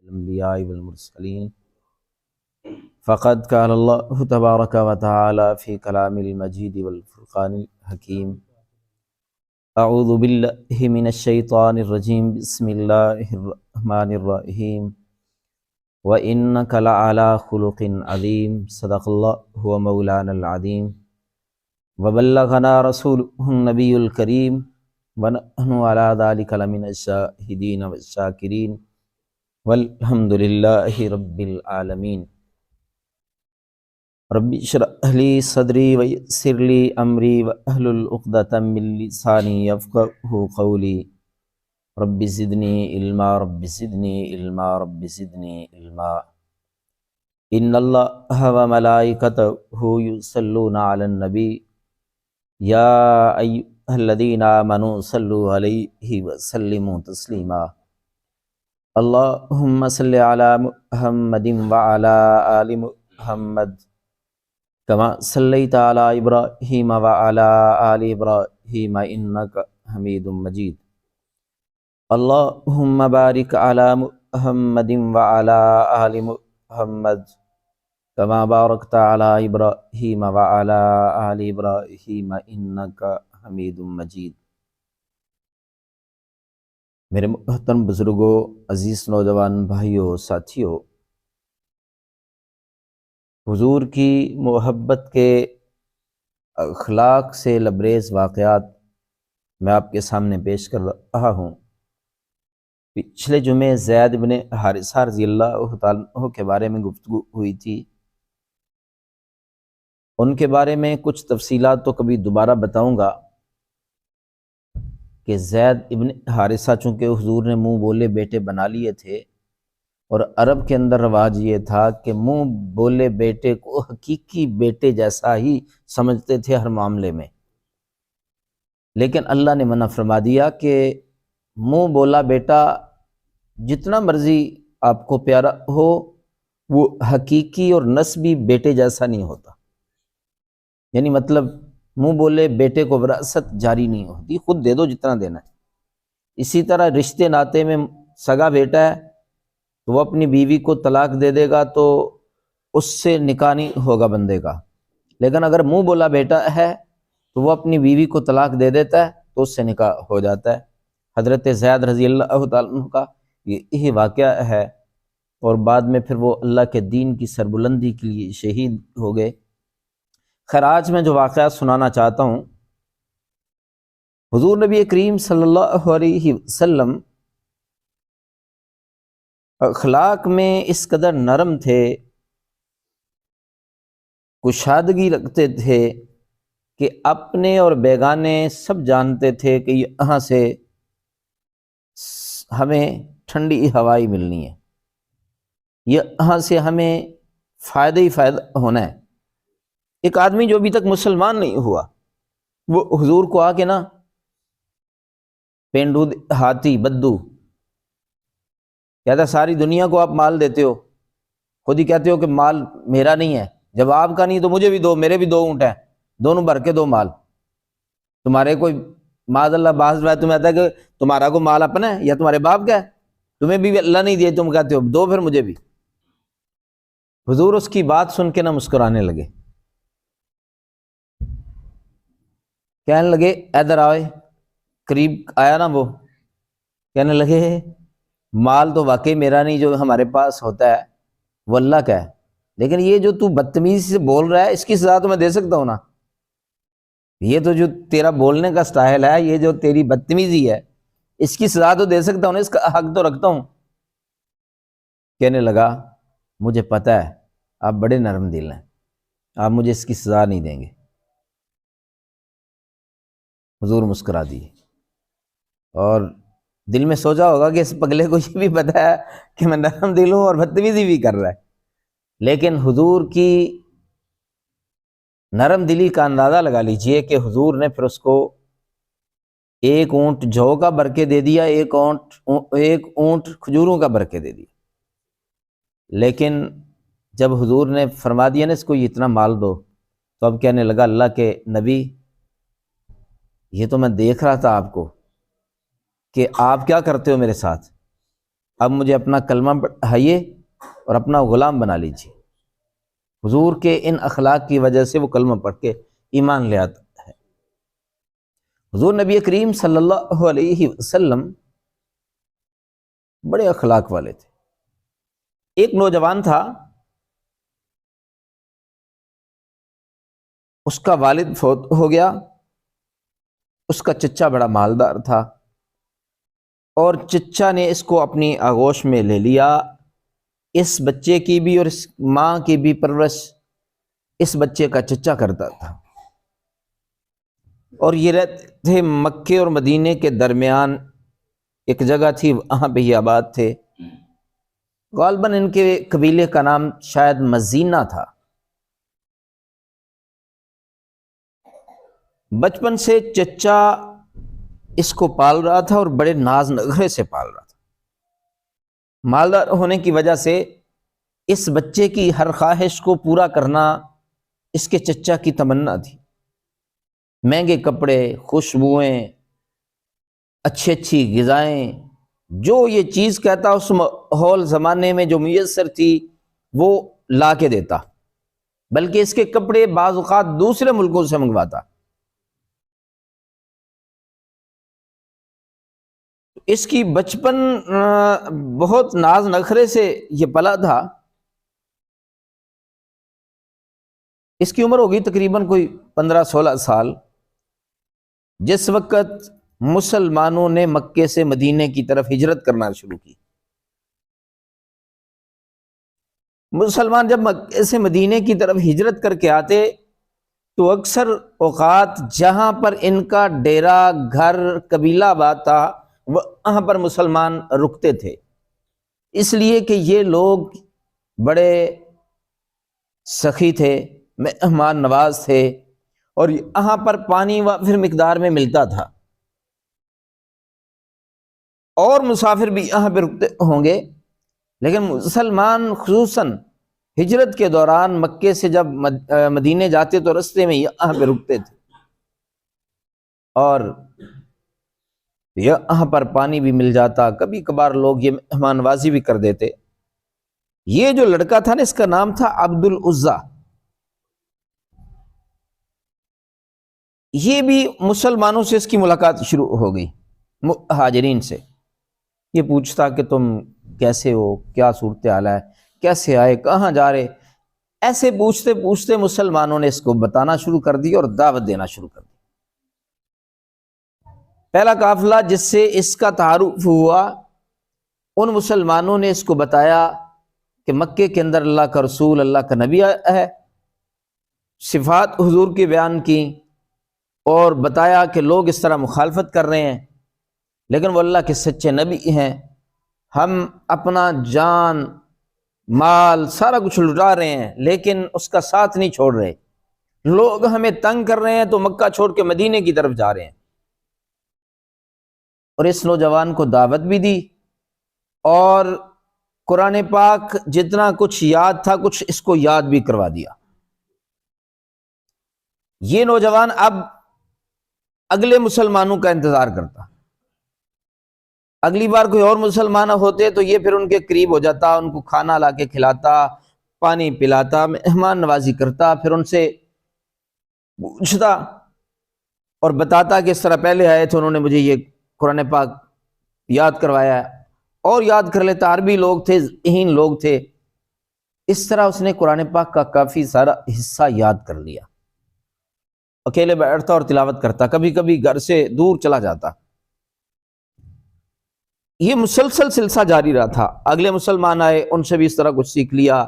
الأنبياء والمرسلين فقد قال الله تبارك وتعالى في كلام المجيد والفرقان الحكيم أعوذ بالله من الشيطان الرجيم بسم الله الرحمن الرحيم وإنك لعلى خلق عظيم صدق الله هو مولانا العظيم وبلغنا رسوله النبي الكريم ونحن على ذلك لمن الشاهدين والشاكرين والحمد لله رب العالمين رب اشرح لي صدري ويسر لي أمري واحلل عقدة من لساني يفقهوا قولي رب زدني علما رب زدني علما رب زدني علما إن الله وملائكته يصلون على النبي يا أيها الذين آمنوا صلوا عليه وسلموا تسليما اللهم صل على محمد وعلى آل محمد كما صليت على إبراهيم وعلى آل إبراهيم إنك حميد مجيد اللهم بارك على محمد وعلى آل محمد كما باركت على إبراهيم وعلى آل إبراهيم إنك حميد مجيد۔ میرے محترم بزرگوں، عزیز نوجوان بھائیوں، ساتھیوں، حضور کی محبت کے اخلاق سے لبریز واقعات میں آپ کے سامنے پیش کر رہا ہوں۔ پچھلے جمعے زید بن حارثہ رضی اللہ تعالیٰ عنہ کے بارے میں گفتگو ہوئی تھی۔ ان کے بارے میں کچھ تفصیلات تو کبھی دوبارہ بتاؤں گا کہ زید ابن حارثہ چونکہ حضور نے منہ بولے بیٹے بنا لیے تھے، اور عرب کے اندر رواج یہ تھا کہ منہ بولے بیٹے کو حقیقی بیٹے جیسا ہی سمجھتے تھے ہر معاملے میں، لیکن اللہ نے منع فرما دیا کہ منہ بولا بیٹا جتنا مرضی آپ کو پیارا ہو، وہ حقیقی اور نسبی بیٹے جیسا نہیں ہوتا۔ یعنی مطلب منہ بولے بیٹے کو وراثت جاری نہیں ہوتی، خود دے دو جتنا دینا ہے۔ اسی طرح رشتے ناتے میں سگا بیٹا ہے تو وہ اپنی بیوی کو طلاق دے دے گا تو اس سے نکاح نہیں ہوگا بندے کا، لیکن اگر منہ بولا بیٹا ہے تو وہ اپنی بیوی کو طلاق دے دیتا ہے تو اس سے نکاح ہو جاتا ہے۔ حضرت زید رضی اللہ تعالیٰ عنہ کا یہ واقعہ ہے، اور بعد میں پھر وہ اللہ کے دین کی سربلندی کے لیے شہید ہو گئے۔ خیر، آج میں جو واقعہ سنانا چاہتا ہوں، حضور نبی کریم صلی اللہ علیہ وسلم اخلاق میں اس قدر نرم تھے، کشادگی رکھتے تھے کہ اپنے اور بیگانے سب جانتے تھے کہ یہاں سے ہمیں ٹھنڈی ہوائی ملنی ہے، یہاں سے ہمیں فائدہ ہی فائدہ ہونا ہے۔ ایک آدمی جو ابھی تک مسلمان نہیں ہوا، وہ حضور کو آ کے نا پینڈو ہاتھی بدو کہتا ساری دنیا کو آپ مال دیتے ہو، خود ہی کہتے ہو کہ مال میرا نہیں ہے، جب آپ کا نہیں تو مجھے بھی دو، میرے بھی 2 اونٹ ہیں، دونوں بھر کے دو مال۔ تمہارے کوئی معاذ اللہ بعض بات تمہیں آتا ہے کہ تمہارا کو مال اپنا ہے یا تمہارے باپ کا ہے، تمہیں بھی اللہ نہیں دیے، تم کہتے ہو دو پھر مجھے بھی۔ حضور اس کی بات سن کے نہ مسکرانے لگے، کہنے لگے ادھر آئے، قریب آیا نا وہ، کہنے لگے مال تو واقعی میرا نہیں، جو ہمارے پاس ہوتا ہے وہ اللہ کا ہے، لیکن یہ جو تو بدتمیزی سے بول رہا ہے اس کی سزا تو میں دے سکتا ہوں نا، یہ تو جو تیرا بولنے کا سٹائل ہے، یہ جو تیری بدتمیزی ہے، اس کی سزا تو دے سکتا ہوں نا، اس کا حق تو رکھتا ہوں۔ کہنے لگا مجھے پتہ ہے آپ بڑے نرم دل ہیں، آپ مجھے اس کی سزا نہیں دیں گے۔ حضور مسکرا دیے، اور دل میں سوچا ہوگا کہ اس پگلے کو یہ بھی پتہ ہے کہ میں نرم دل ہوں اور بدتمیزی بھی کر رہا ہے، لیکن حضور کی نرم دلی کا اندازہ لگا لیجئے کہ حضور نے پھر اس کو 1 اونٹ جو کا بھر کے دے دیا، 1 اونٹ کھجوروں کا بھر کے دے دیا۔ لیکن جب حضور نے فرما دیا نا اس کو اتنا مال دو، تو اب کہنے لگا اللہ کے نبی یہ تو میں دیکھ رہا تھا آپ کو کہ آپ کیا کرتے ہو میرے ساتھ، اب مجھے اپنا کلمہ پڑھائیے اور اپنا غلام بنا لیجیے۔ حضور کے ان اخلاق کی وجہ سے وہ کلمہ پڑھ کے ایمان لے آتا ہے۔ حضور نبی کریم صلی اللہ علیہ وسلم بڑے اخلاق والے تھے۔ ایک نوجوان تھا، اس کا والد فوت ہو گیا، اس کا چچا بڑا مالدار تھا، اور چچا نے اس کو اپنی آغوش میں لے لیا۔ اس بچے کی بھی اور اس ماں کی بھی پرورش اس بچے کا چچا کرتا تھا، اور یہ رہتے تھے مکے اور مدینے کے درمیان، ایک جگہ تھی وہاں پہ یہ آباد تھے۔ غالباً ان کے قبیلے کا نام شاید مزینہ تھا۔ بچپن سے چچا اس کو پال رہا تھا اور بڑے ناز نخرے سے پال رہا تھا۔ مالدار ہونے کی وجہ سے اس بچے کی ہر خواہش کو پورا کرنا اس کے چچا کی تمنا تھی۔ مہنگے کپڑے، خوشبوئیں، اچھی اچھی غذائیں، جو یہ چیز کہتا اس ماحول زمانے میں جو میسر تھی وہ لا کے دیتا، بلکہ اس کے کپڑے بعض اوقات دوسرے ملکوں سے منگواتا۔ اس کی بچپن بہت ناز نخرے سے یہ پلا تھا۔ اس کی عمر ہوگی تقریباً کوئی 15-16 سال، جس وقت مسلمانوں نے مکے سے مدینے کی طرف ہجرت کرنا شروع کی۔ مسلمان جب مکے سے مدینے کی طرف ہجرت کر کے آتے تو اکثر اوقات جہاں پر ان کا ڈیرا، گھر، قبیلہ آباد تھا وہاں پر مسلمان رکتے تھے، اس لیے کہ یہ لوگ بڑے سخی تھے، مہمان نواز تھے، اور یہاں پر پانی وافر مقدار میں ملتا تھا، اور مسافر بھی یہاں پہ رکتے ہوں گے، لیکن مسلمان خصوصاً ہجرت کے دوران مکے سے جب مدینے جاتے تو رستے میں یہاں پہ رکتے تھے، اور یہاں پر پانی بھی مل جاتا، کبھی کبھار لوگ یہ مہمان نوازی بھی کر دیتے۔ یہ جو لڑکا تھا نا، اس کا نام تھا عبد العزیٰ۔ یہ بھی مسلمانوں سے اس کی ملاقات شروع ہو گئی، مہاجرین سے۔ یہ پوچھتا کہ تم کیسے ہو، کیا صورتحال ہے، کیسے آئے، کہاں جا رہے، ایسے پوچھتے پوچھتے مسلمانوں نے اس کو بتانا شروع کر دی اور دعوت دینا شروع کر دی۔ پہلا قافلہ جس سے اس کا تعارف ہوا، ان مسلمانوں نے اس کو بتایا کہ مکے کے اندر اللہ کا رسول، اللہ کا نبی ہے، صفات حضور کی بیان کی، اور بتایا کہ لوگ اس طرح مخالفت کر رہے ہیں لیکن وہ اللہ کے سچے نبی ہیں، ہم اپنا جان، مال، سارا کچھ لٹا رہے ہیں لیکن اس کا ساتھ نہیں چھوڑ رہے، لوگ ہمیں تنگ کر رہے ہیں تو مکہ چھوڑ کے مدینے کی طرف جا رہے ہیں۔ اور اس نوجوان کو دعوت بھی دی، اور قرآن پاک جتنا کچھ یاد تھا کچھ اس کو یاد بھی کروا دیا۔ یہ نوجوان اب اگلے مسلمانوں کا انتظار کرتا، اگلی بار کوئی اور مسلمان ہوتے تو یہ پھر ان کے قریب ہو جاتا، ان کو کھانا لا کے کھلاتا، پانی پلاتا، مہمان نوازی کرتا، پھر ان سے پوچھتا اور بتاتا کہ اس طرح پہلے آئے تھے، انہوں نے مجھے یہ قرآن پاک یاد کروایا ہے، اور یاد کر لیتا، عربی لوگ تھے، ذہین لوگ تھے۔ اس طرح اس نے قرآن پاک کا کافی سارا حصہ یاد کر لیا، اکیلے بیٹھتا اور تلاوت کرتا، کبھی کبھی گھر سے دور چلا جاتا۔ یہ مسلسل سلسلہ جاری رہا تھا، اگلے مسلمان آئے، ان سے بھی اس طرح کچھ سیکھ لیا،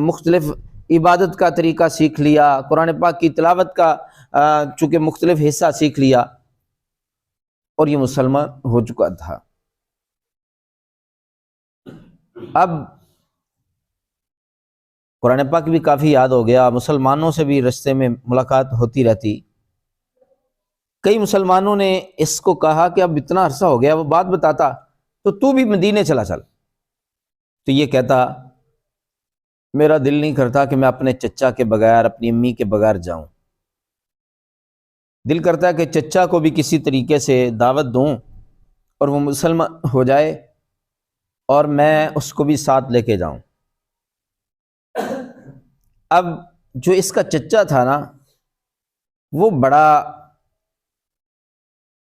مختلف عبادت کا طریقہ سیکھ لیا، قرآن پاک کی تلاوت کا چونکہ مختلف حصہ سیکھ لیا، اور یہ مسلمان ہو چکا تھا۔ اب قرآن پاک بھی کافی یاد ہو گیا، مسلمانوں سے بھی رستے میں ملاقات ہوتی رہتی۔ کئی مسلمانوں نے اس کو کہا کہ اب اتنا عرصہ ہو گیا، وہ بات بتاتا تو بھی مدینے چلا چل۔ تو یہ کہتا میرا دل نہیں کرتا کہ میں اپنے چچا کے بغیر، اپنی امی کے بغیر جاؤں، دل کرتا ہے کہ چچا کو بھی کسی طریقے سے دعوت دوں اور وہ مسلمان ہو جائے، اور میں اس کو بھی ساتھ لے کے جاؤں۔ اب جو اس کا چچا تھا نا، وہ بڑا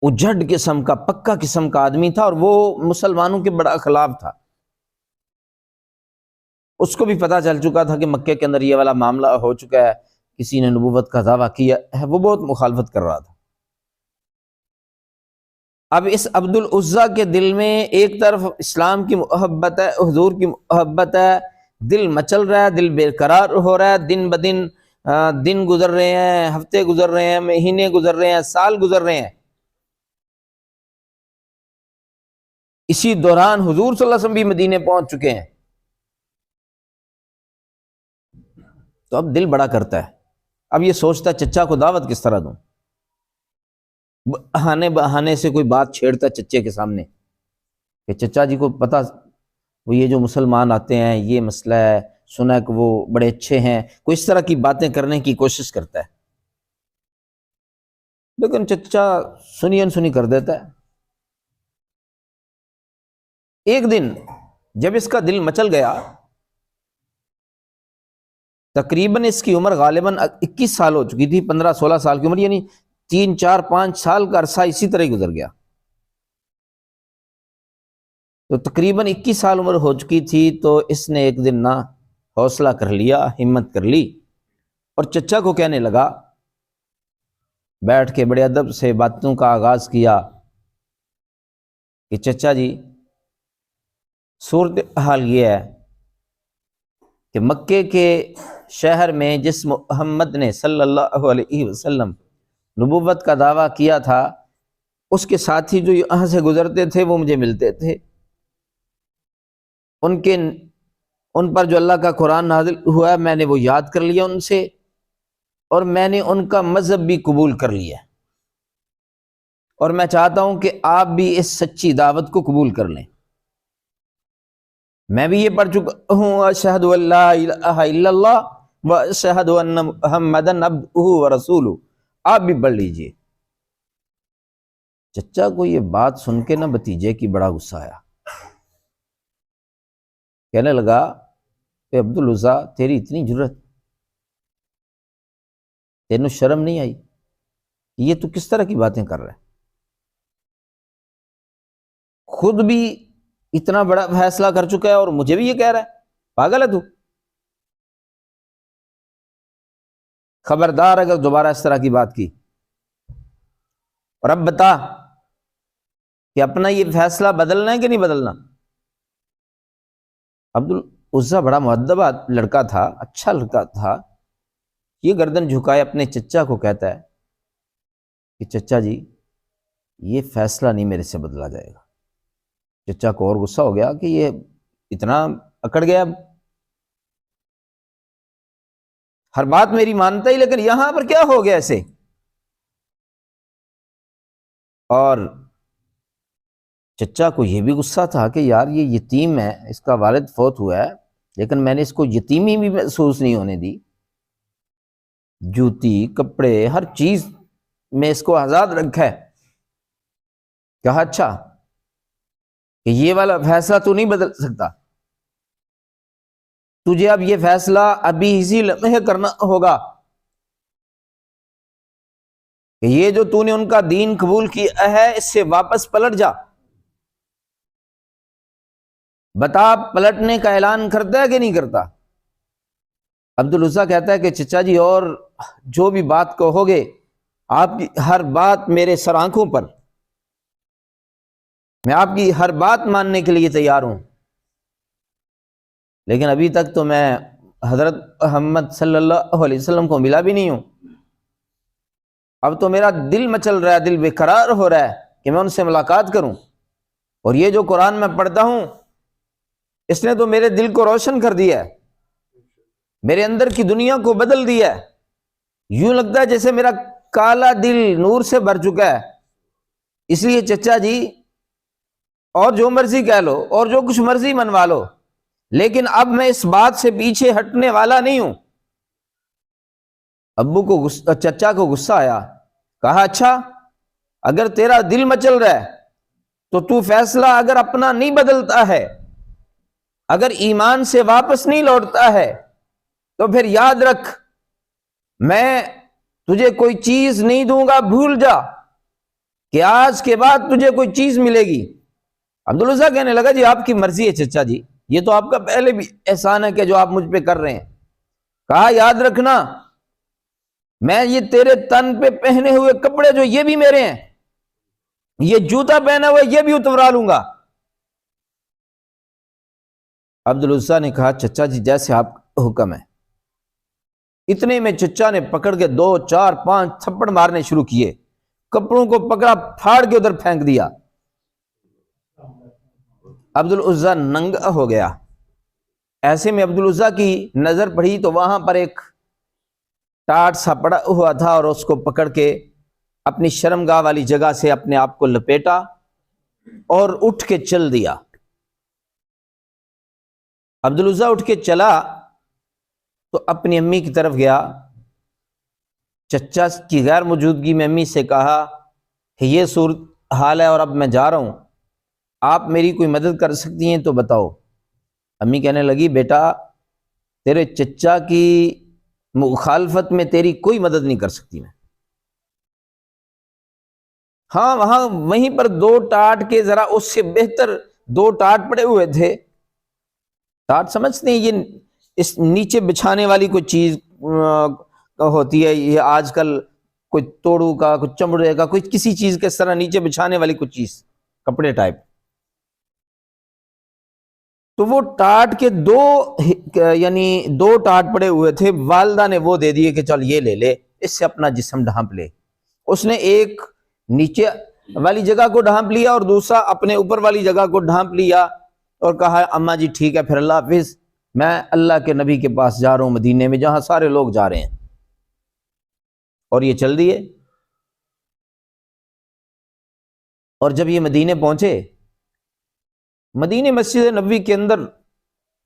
اجڑ قسم کا، پکا قسم کا آدمی تھا، اور وہ مسلمانوں کے بڑا خلاف تھا۔ اس کو بھی پتہ چل چکا تھا کہ مکے کے اندر یہ والا معاملہ ہو چکا ہے، کسی نے نبوت کا دعویٰ کیا ہے، وہ بہت مخالفت کر رہا تھا۔ اب اس عبد العزیٰ کے دل میں ایک طرف اسلام کی محبت ہے، حضور کی محبت ہے، دل مچل رہا ہے، دل بے قرار ہو رہا ہے، دن بدن دن گزر رہے ہیں، ہفتے گزر رہے ہیں، مہینے گزر رہے ہیں، سال گزر رہے ہیں۔ اسی دوران حضور صلی اللہ علیہ وسلم بھی مدینے پہنچ چکے ہیں۔ تو اب دل بڑا کرتا ہے، اب یہ سوچتا ہے چچا کو دعوت کس طرح دوں۔ بہانے سے کوئی بات چھیڑتا ہے چچے کے سامنے کہ چچا جی کو پتہ، وہ یہ جو مسلمان آتے ہیں یہ مسئلہ ہے، سنا ہے کہ وہ بڑے اچھے ہیں، کوئی اس طرح کی باتیں کرنے کی کوشش کرتا ہے، لیکن چچا سنی انسنی کر دیتا ہے۔ ایک دن جب اس کا دل مچل گیا، تقریباً اس کی عمر غالباً 21 سال ہو چکی تھی، 15-16 سال کی عمر، یعنی 3-4-5 سال کا عرصہ اسی طرح ہی گزر گیا۔ تو تقریباً 21 سال عمر ہو چکی تھی، تو اس نے ایک دن نا حوصلہ کر لیا، ہمت کر لی، اور چچا کو کہنے لگا، بیٹھ کے بڑے ادب سے باتوں کا آغاز کیا کہ چچا جی صورتحال یہ ہے کہ مکے کے شہر میں جس محمد نے صلی اللہ علیہ وسلم نبوت کا دعویٰ کیا تھا، اس کے ساتھی جو یہاں سے گزرتے تھے وہ مجھے ملتے تھے، ان پر جو اللہ کا قرآن نازل ہوا ہے میں نے وہ یاد کر لیا ان سے، اور میں نے ان کا مذہب بھی قبول کر لیا، اور میں چاہتا ہوں کہ آپ بھی اس سچی دعوت کو قبول کر لیں۔ میں بھی یہ پڑھ چکا ہوں، اشہد ان لا الہ الا اللہ و اشہد ان محمدن عبدہ و رسولہ، آپ بھی پڑھ لیجئے۔ چچا کو یہ بات سن کے نا بھتیجے کی بڑا غصہ آیا، کہنے لگا کہ عبد العزیٰ تیری اتنی جرت، تینوں شرم نہیں آئی؟ یہ تو کس طرح کی باتیں کر رہا ہے؟ خود بھی اتنا بڑا فیصلہ کر چکا ہے اور مجھے بھی یہ کہہ رہا ہے، پاگل ہے تو؟ خبردار اگر دوبارہ اس طرح کی بات کی، اور اب بتا کہ اپنا یہ فیصلہ بدلنا ہے کہ نہیں بدلنا۔ عبد العزیٰ بڑا مؤدب لڑکا تھا، اچھا لڑکا تھا، یہ گردن جھکائے اپنے چچا کو کہتا ہے کہ چچا جی یہ فیصلہ نہیں میرے سے بدلا جائے گا۔ چچا کو اور غصہ ہو گیا کہ یہ اتنا اکڑ گیا، ہر بات میری مانتا ہی، لیکن یہاں پر کیا ہو گیا ایسے؟ اور چچا کو یہ بھی غصہ تھا کہ یار یہ یتیم ہے، اس کا والد فوت ہوا ہے، لیکن میں نے اس کو یتیمی بھی محسوس نہیں ہونے دی، جوتی کپڑے ہر چیز میں اس کو آزاد رکھا ہے۔ کہا اچھا کہ یہ والا فیصلہ تو نہیں بدل سکتا، تجھے اب یہ فیصلہ ابھی اسی لمحے کرنا ہوگا کہ یہ جو تو نے ان کا دین قبول کیا ہے اس سے واپس پلٹ جا۔ بتا پلٹنے کا اعلان کرتا ہے کہ نہیں کرتا؟ عبد العزیٰ کہتا ہے کہ چچا جی اور جو بھی بات کہو گے، آپ کی ہر بات میرے سر آنکھوں پر، میں آپ کی ہر بات ماننے کے لیے تیار ہوں، لیکن ابھی تک تو میں حضرت محمد صلی اللہ علیہ وسلم کو ملا بھی نہیں ہوں، اب تو میرا دل مچل رہا ہے، دل بے قرار ہو رہا ہے کہ میں ان سے ملاقات کروں، اور یہ جو قرآن میں پڑھتا ہوں اس نے تو میرے دل کو روشن کر دیا ہے، میرے اندر کی دنیا کو بدل دیا ہے، یوں لگتا ہے جیسے میرا کالا دل نور سے بھر چکا ہے۔ اس لیے چچا جی اور جو مرضی کہہ لو اور جو کچھ مرضی منوا لو، لیکن اب میں اس بات سے پیچھے ہٹنے والا نہیں ہوں۔ ابو کو چچا کو غصہ آیا، کہا اچھا اگر تیرا دل مچل رہا ہے تو فیصلہ اگر اپنا نہیں بدلتا ہے اگر ایمان سے واپس نہیں لوٹتا ہے تو پھر یاد رکھ میں تجھے کوئی چیز نہیں دوں گا، بھول جا کہ آج کے بعد تجھے کوئی چیز ملے گی۔ عبدالعزیٰ کہنے لگا جی آپ کی مرضی ہے چچا جی، یہ تو آپ کا پہلے بھی احسان ہے کہ جو آپ مجھ پہ کر رہے ہیں۔ کہا یاد رکھنا میں یہ تیرے تن پہ پہنے ہوئے کپڑے جو یہ بھی میرے ہیں، یہ جوتا پہنا ہوا یہ بھی اتروا لوں گا۔ عبدالعزیٰ نے کہا چچا جی جیسے آپ کا حکم ہے۔ اتنے میں چچا نے پکڑ کے 2 4 5 تھپڑ مارنے شروع کیے، کپڑوں کو پکڑا پھاڑ کے ادھر پھینک دیا۔ عبدالعزیٰ ننگا ہو گیا۔ ایسے میں عبدالعزیٰ کی نظر پڑی تو وہاں پر ایک ٹاٹ سا پڑا ہوا تھا، اور اس کو پکڑ کے اپنی شرمگاہ والی جگہ سے اپنے آپ کو لپیٹا اور اٹھ کے چل دیا۔ عبدالعزیٰ اٹھ کے چلا تو اپنی امی کی طرف گیا، چچا کی غیر موجودگی میں امی سے کہا کہ یہ صورت حال ہے اور اب میں جا رہا ہوں، آپ میری کوئی مدد کر سکتی ہیں تو بتاؤ۔ امی کہنے لگی بیٹا تیرے چچا کی مخالفت میں تیری کوئی مدد نہیں کر سکتی میں۔ ہاں وہیں پر 2 ٹاٹ کے ذرا اس سے بہتر 2 ٹاٹ پڑے ہوئے تھے۔ ٹاٹ سمجھتے ہیں یہ اس نیچے بچھانے والی کوئی چیز ہوتی ہے، یہ آج کل کوئی توڑو کا کوئی چمڑے کا کوئی کسی چیز کے طرح نیچے بچھانے والی کوئی چیز، کپڑے ٹائپ۔ تو وہ ٹاٹ کے 2 ٹاٹ پڑے ہوئے تھے، والدہ نے وہ دے دیے کہ چل یہ لے لے، اس سے اپنا جسم ڈھانپ لے۔ اس نے ایک نیچے والی جگہ کو ڈھانپ لیا اور دوسرا اپنے اوپر والی جگہ کو ڈھانپ لیا اور کہا اماں جی ٹھیک ہے پھر اللہ حافظ، میں اللہ کے نبی کے پاس جا رہا ہوں مدینے میں جہاں سارے لوگ جا رہے ہیں۔ اور یہ چل دیے، اور جب یہ مدینے پہنچے، مدینے مسجد نبوی کے اندر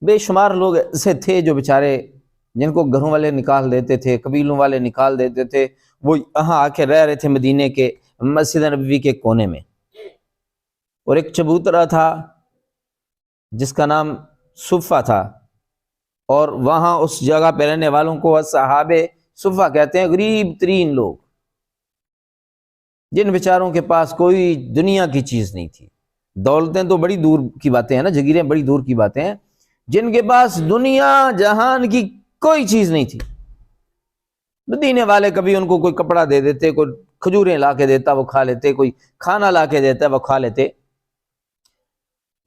بے شمار لوگ ایسے تھے جو بیچارے جن کو گھروں والے نکال دیتے تھے، قبیلوں والے نکال دیتے تھے، وہ یہاں آ کے رہ رہے تھے مدینے کے مسجد نبوی کے کونے میں۔ اور ایک چبوترا تھا جس کا نام صفہ تھا، اور وہاں اس جگہ پہ رہنے والوں کو صحاب صفہ کہتے ہیں، غریب ترین لوگ جن بیچاروں کے پاس کوئی دنیا کی چیز نہیں تھی۔ دولتیں تو بڑی دور کی باتیں ہیں نا، جگیریں بڑی دور کی باتیں ہیں، جن کے پاس دنیا جہان کی کوئی چیز نہیں تھی۔ مدینے والے کبھی ان کو کوئی کپڑا دے دیتے، کوئی کھجوریں لا کے دیتا وہ کھا لیتے، کوئی کھانا لا کے دیتا وہ کھا لیتے۔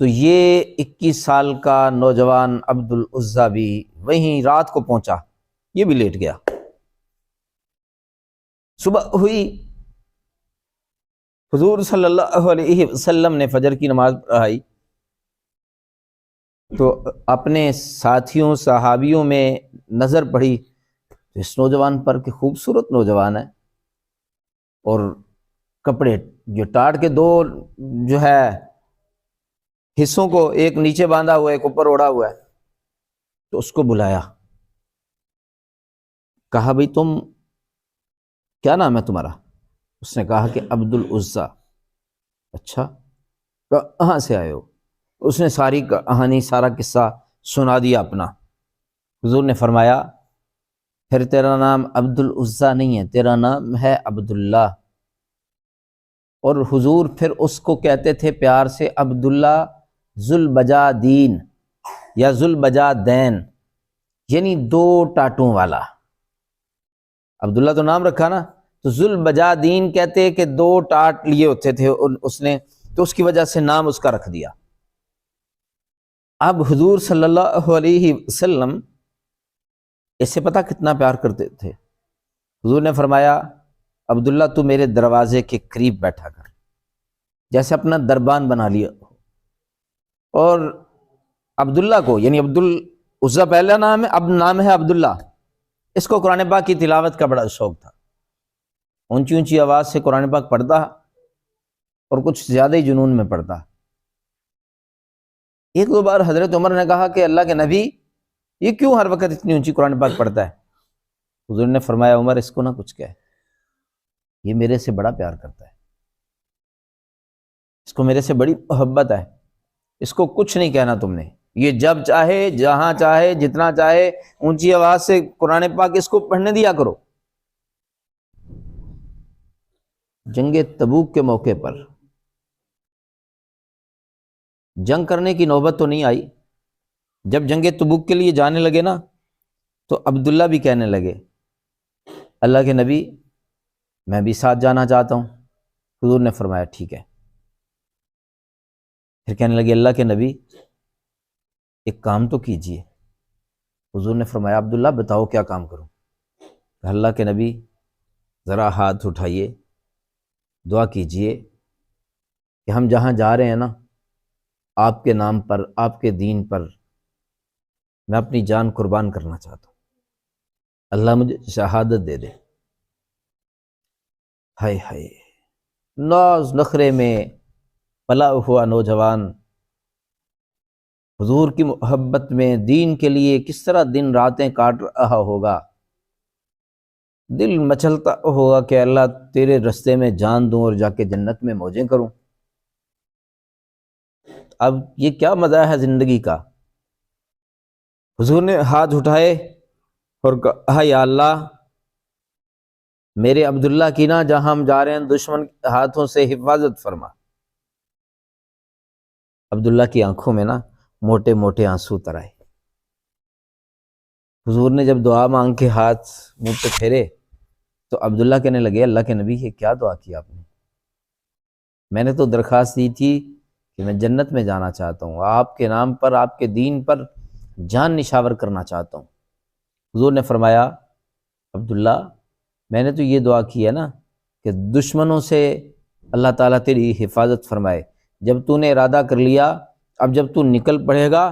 تو یہ 21 سال کا نوجوان عبدالعزیٰ بھی وہیں رات کو پہنچا، یہ بھی لیٹ گیا۔ صبح ہوئی، حضور صلی اللہ علیہ وسلم نے فجر کی نماز پڑھائی تو اپنے ساتھیوں صحابیوں میں نظر پڑی اس نوجوان پر کہ خوبصورت نوجوان ہے، اور کپڑے جو ٹاٹ کے 2 جو ہے حصوں کو، ایک نیچے باندھا ہوا ہے ایک اوپر اوڑا ہوا ہے، تو اس کو بلایا، کہا بھئی تم کیا نام ہے تمہارا؟ اس نے کہا کہ عبدالعزیٰ۔ اچھا کہاں سے آئے ہو؟ اس نے ساری کہانی سارا قصہ سنا دیا اپنا۔ حضور نے فرمایا پھر تیرا نام عبدالعزیٰ نہیں ہے، تیرا نام ہے عبداللہ۔ اور حضور پھر اس کو کہتے تھے پیار سے عبداللہ ذوالبجا دین یا ذوالبجا دین، یعنی 2 ٹاٹوں والا۔ عبداللہ تو نام رکھا نا، تو ذوالبجا دین کہتے کہ 2 ٹاٹ لیے ہوتے تھے اس نے، تو اس کی وجہ سے نام اس کا رکھ دیا۔ اب حضور صلی اللہ علیہ وسلم اس سے پتہ کتنا پیار کرتے تھے۔ حضور نے فرمایا عبداللہ تو میرے دروازے کے قریب بیٹھا کر، جیسے اپنا دربان بنا لیا۔ اور عبداللہ کو یعنی عبدالعزیٰ پہلا نام ہے، اب نام ہے عبداللہ۔ اس کو قرآن پاک کی تلاوت کا بڑا شوق تھا، اونچی اونچی آواز سے قرآن پاک پڑھتا اور کچھ زیادہ ہی جنون میں پڑھتا۔ 1-2 بار حضرت عمر نے کہا کہ اللہ کے نبی یہ کیوں ہر وقت اتنی اونچی قرآن پاک پڑھتا ہے؟ حضور نے فرمایا عمر اس کو نہ کچھ کہے، یہ میرے سے بڑا پیار کرتا ہے، اس کو میرے سے بڑی محبت ہے، اس کو کچھ نہیں کہنا تم نے، یہ جب چاہے، جہاں چاہے، جتنا چاہے اونچی آواز سے قرآن پاک اس کو پڑھنے دیا کرو۔ جنگ تبوک کے موقع پر جنگ کرنے کی نوبت تو نہیں آئی، جب جنگ تبوک کے لیے جانے لگے نا تو عبداللہ بھی کہنے لگے اللہ کے نبی میں بھی ساتھ جانا چاہتا ہوں۔ حضور نے فرمایا ٹھیک ہے۔ پھر کہنے لگے اللہ کے نبی ایک کام تو کیجئے۔ حضور نے فرمایا عبداللہ بتاؤ کیا کام کروں؟ اللہ کے نبی ذرا ہاتھ اٹھائیے، دعا کیجئے کہ ہم جہاں جا رہے ہیں نا آپ کے نام پر، آپ کے دین پر میں اپنی جان قربان کرنا چاہتا ہوں، اللہ مجھے شہادت دے دے۔ ہائے ہائے، ناز نخرے میں پلا ہوا نوجوان حضور کی محبت میں دین کے لیے کس طرح دن راتیں کاٹ رہا ہوگا، دل مچلتا ہوگا کہ اللہ تیرے رستے میں جان دوں اور جا کے جنت میں موجیں کروں۔ اب یہ کیا مزہ ہے زندگی کا۔ حضور نے ہاتھ اٹھائے اور کہا یا اللہ میرے عبداللہ کی نا جہاں ہم جا رہے ہیں دشمن کے ہاتھوں سے حفاظت فرما۔ عبداللہ کی آنکھوں میں نا موٹے موٹے آنسو اتر آئے۔ حضور نے جب دعا مانگ کے ہاتھ منہ پہ پھیرے تو عبداللہ کہنے لگے اللہ کے نبی یہ کیا دعا کی آپ نے؟ میں نے تو درخواست دی تھی کہ میں جنت میں جانا چاہتا ہوں، آپ کے نام پر، آپ کے دین پر جان نشاور کرنا چاہتا ہوں۔ حضور نے فرمایا عبداللہ میں نے تو یہ دعا کی ہے نا کہ دشمنوں سے اللہ تعالیٰ تیری حفاظت فرمائے۔ جب تو نے ارادہ کر لیا، اب جب تو نکل پڑے گا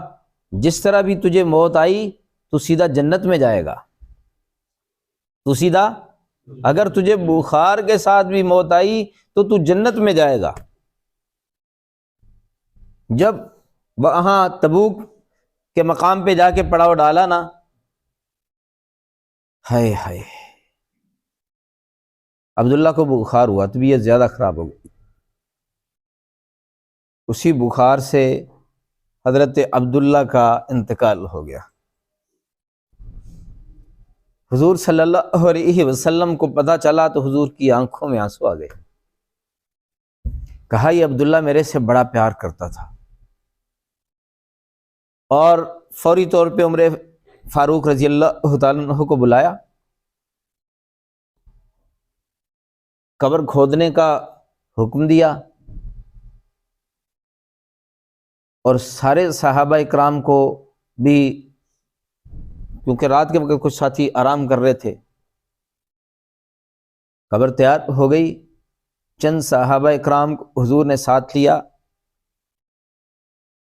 جس طرح بھی تجھے موت آئی تو سیدھا جنت میں جائے گا، تو سیدھا، اگر تجھے بخار کے ساتھ بھی موت آئی تو جنت میں جائے گا۔ جب وہاں تبوک کے مقام پہ جا کے پڑاؤ ڈالا نا، ہائے ہائے، عبداللہ کو بخار ہوا، طبیعت زیادہ خراب ہو گئی۔ اسی بخار سے حضرت عبداللہ کا انتقال ہو گیا۔ حضور صلی اللہ علیہ وسلم کو پتہ چلا تو حضور کی آنکھوں میں آنسو آ گئے۔ کہا یہ عبداللہ میرے سے بڑا پیار کرتا تھا، اور فوری طور پہ عمر فاروق رضی اللہ تعالیٰ عنہ کو بلایا، قبر کھودنے کا حکم دیا، اور سارے صحابہ اکرام کو بھی، کیونکہ رات کے وقت کچھ ساتھی آرام کر رہے تھے، قبر تیار ہو گئی۔ چند صحابہ اکرام کو حضور نے ساتھ لیا،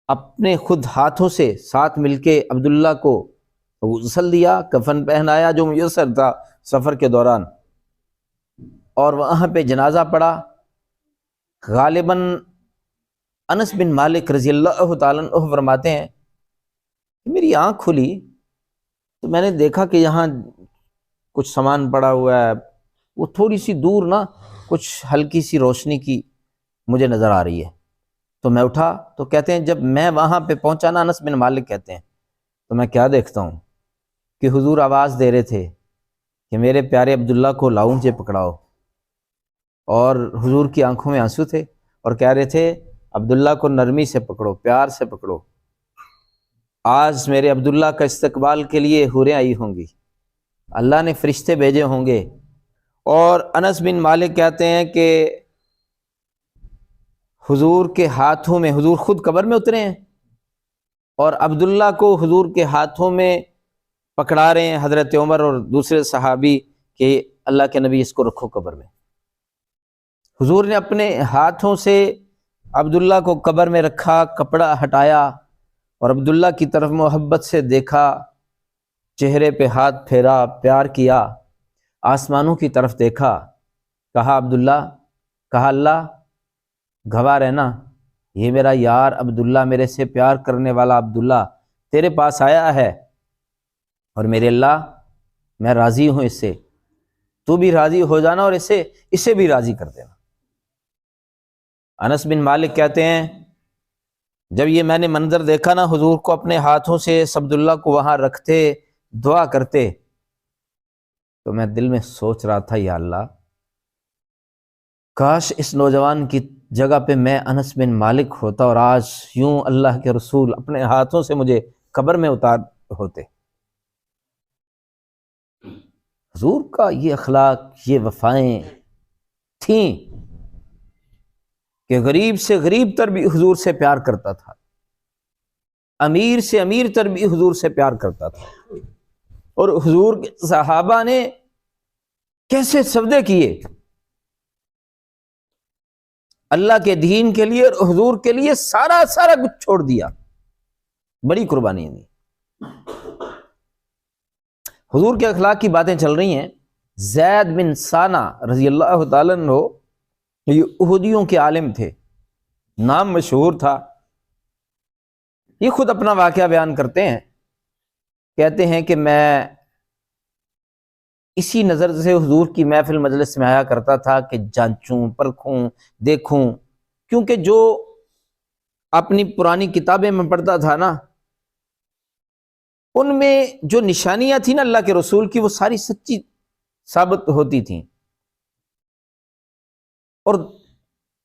اپنے خود ہاتھوں سے ساتھ مل کے عبداللہ کو غسل دیا، کفن پہنایا جو میسر تھا سفر کے دوران، اور وہاں پہ جنازہ پڑا۔ غالباً انس بن مالک رضی اللہ تعالیٰ عنہ فرماتے ہیں کہ میری آنکھ کھلی تو میں نے دیکھا کہ یہاں کچھ سامان پڑا ہوا ہے، وہ تھوڑی سی دور نا کچھ ہلکی سی روشنی کی مجھے نظر آ رہی ہے، تو میں اٹھا، تو کہتے ہیں جب میں وہاں پہ پہنچا نا، انس بن مالک کہتے ہیں، تو میں کیا دیکھتا ہوں کہ حضور آواز دے رہے تھے کہ میرے پیارے عبداللہ کو لاؤ مجھے پکڑاؤ، اور حضور کی آنکھوں میں آنسو تھے اور کہہ رہے تھے عبداللہ کو نرمی سے پکڑو، پیار سے پکڑو، آج میرے عبداللہ کا استقبال کے لیے حوریں آئی ہوں گی، اللہ نے فرشتے بھیجے ہوں گے۔ اور انس بن مالک کہتے ہیں کہ حضور کے ہاتھوں میں، حضور خود قبر میں اترے ہیں اور عبداللہ کو حضور کے ہاتھوں میں پکڑا رہے ہیں حضرت عمر اور دوسرے صحابی کہ اللہ کے نبی اس کو رکھو قبر میں۔ حضور نے اپنے ہاتھوں سے عبداللہ کو قبر میں رکھا، کپڑا ہٹایا اور عبداللہ کی طرف محبت سے دیکھا، چہرے پہ ہاتھ پھیرا، پیار کیا، آسمانوں کی طرف دیکھا، کہا عبداللہ، کہا اللہ گواہ رہنا، یہ میرا یار عبداللہ، میرے سے پیار کرنے والا عبداللہ تیرے پاس آیا ہے، اور میرے اللہ میں راضی ہوں اس سے، تو بھی راضی ہو جانا اور اسے بھی راضی کر دینا۔ انس بن مالک کہتے ہیں جب یہ میں نے منظر دیکھا نا، حضور کو اپنے ہاتھوں سے عبداللہ کو وہاں رکھتے دعا کرتے، تو میں دل میں سوچ رہا تھا، یا اللہ کاش اس نوجوان کی جگہ پہ میں انس بن مالک ہوتا اور آج یوں اللہ کے رسول اپنے ہاتھوں سے مجھے قبر میں اتار ہوتے۔ حضور کا یہ اخلاق، یہ وفائیں تھیں کہ غریب سے غریب تر بھی حضور سے پیار کرتا تھا، امیر سے امیر تر بھی حضور سے پیار کرتا تھا۔ اور حضور کے صحابہ نے کیسے سودے کیے اللہ کے دین کے لیے، اور حضور کے لیے سارا کچھ چھوڑ دیا، بڑی قربانی دی۔ حضور کے اخلاق کی باتیں چل رہی ہیں۔ زید بن ثانہ رضی اللہ تعالیٰ عنہ یہ یہودیوں کے عالم تھے، نام مشہور تھا۔ یہ خود اپنا واقعہ بیان کرتے ہیں، کہتے ہیں کہ میں اسی نظر سے حضور کی محفل مجلس میں آیا کرتا تھا کہ جانچوں، پرکھوں، دیکھوں، کیونکہ جو اپنی پرانی کتابیں میں پڑھتا تھا نا، ان میں جو نشانیاں تھیں نا اللہ کے رسول کی، وہ ساری سچی ثابت ہوتی تھیں۔ اور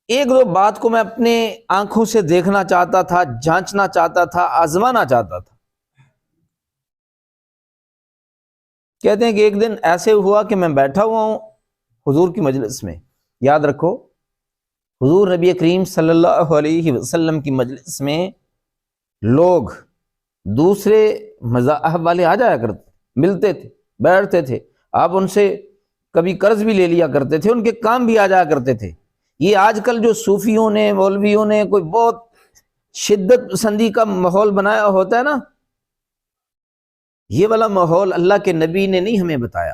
ایک دو بات کو میں اپنے آنکھوں سے دیکھنا چاہتا تھا، جانچنا چاہتا تھا، آزمانا چاہتا تھا۔ کہتے ہیں کہ ایک دن ایسے ہوا کہ میں بیٹھا ہوا ہوں حضور کی مجلس میں۔ یاد رکھو، حضور نبی کریم صلی اللہ علیہ وسلم کی مجلس میں لوگ دوسرے مذاہب والے آ جایا کرتے، ملتے تھے، بیٹھتے تھے، آپ ان سے کبھی قرض بھی لے لیا کرتے تھے، ان کے کام بھی آ جایا کرتے تھے۔ یہ آج کل جو صوفیوں نے، مولویوں نے کوئی بہت شدت پسندی کا ماحول بنایا ہوتا ہے نا، یہ والا ماحول اللہ کے نبی نے نہیں ہمیں بتایا۔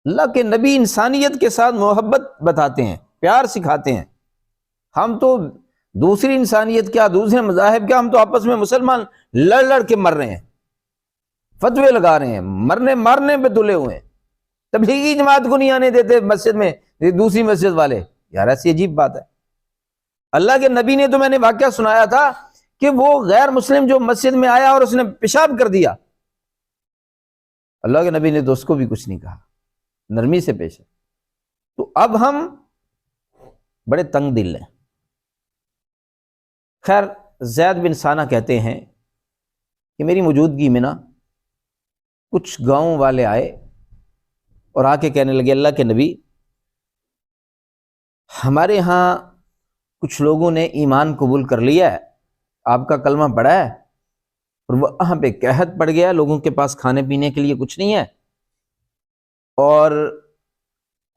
اللہ کے نبی انسانیت کے ساتھ محبت بتاتے ہیں، پیار سکھاتے ہیں۔ ہم تو دوسری انسانیت کیا، دوسرے مذاہب کیا، ہم تو آپس میں مسلمان لڑ کے مر رہے ہیں، فتوے لگا رہے ہیں، مرنے مارنے پہ تلے ہوئے ہیں۔ تبلیغی جماعت کو نہیں آنے دیتے مسجد میں دوسری مسجد والے، یار ایسی عجیب بات ہے۔ اللہ کے نبی نے تو، میں نے واقعہ سنایا تھا کہ وہ غیر مسلم جو مسجد میں آیا اور اس نے پیشاب کر دیا، اللہ کے نبی نے تو اس کو بھی کچھ نہیں کہا، نرمی سے پیش ہے۔ تو اب ہم بڑے تنگ دل ہیں۔ خیر، زید بن ثانہ کہتے ہیں کہ میری موجودگی میں نا کچھ گاؤں والے آئے اور آ کے کہنے لگے، اللہ کے نبی، ہمارے ہاں کچھ لوگوں نے ایمان قبول کر لیا ہے، آپ کا کلمہ پڑھا ہے، اور وہاں پہ قحط پڑ گیا، لوگوں کے پاس کھانے پینے کے لیے کچھ نہیں ہے، اور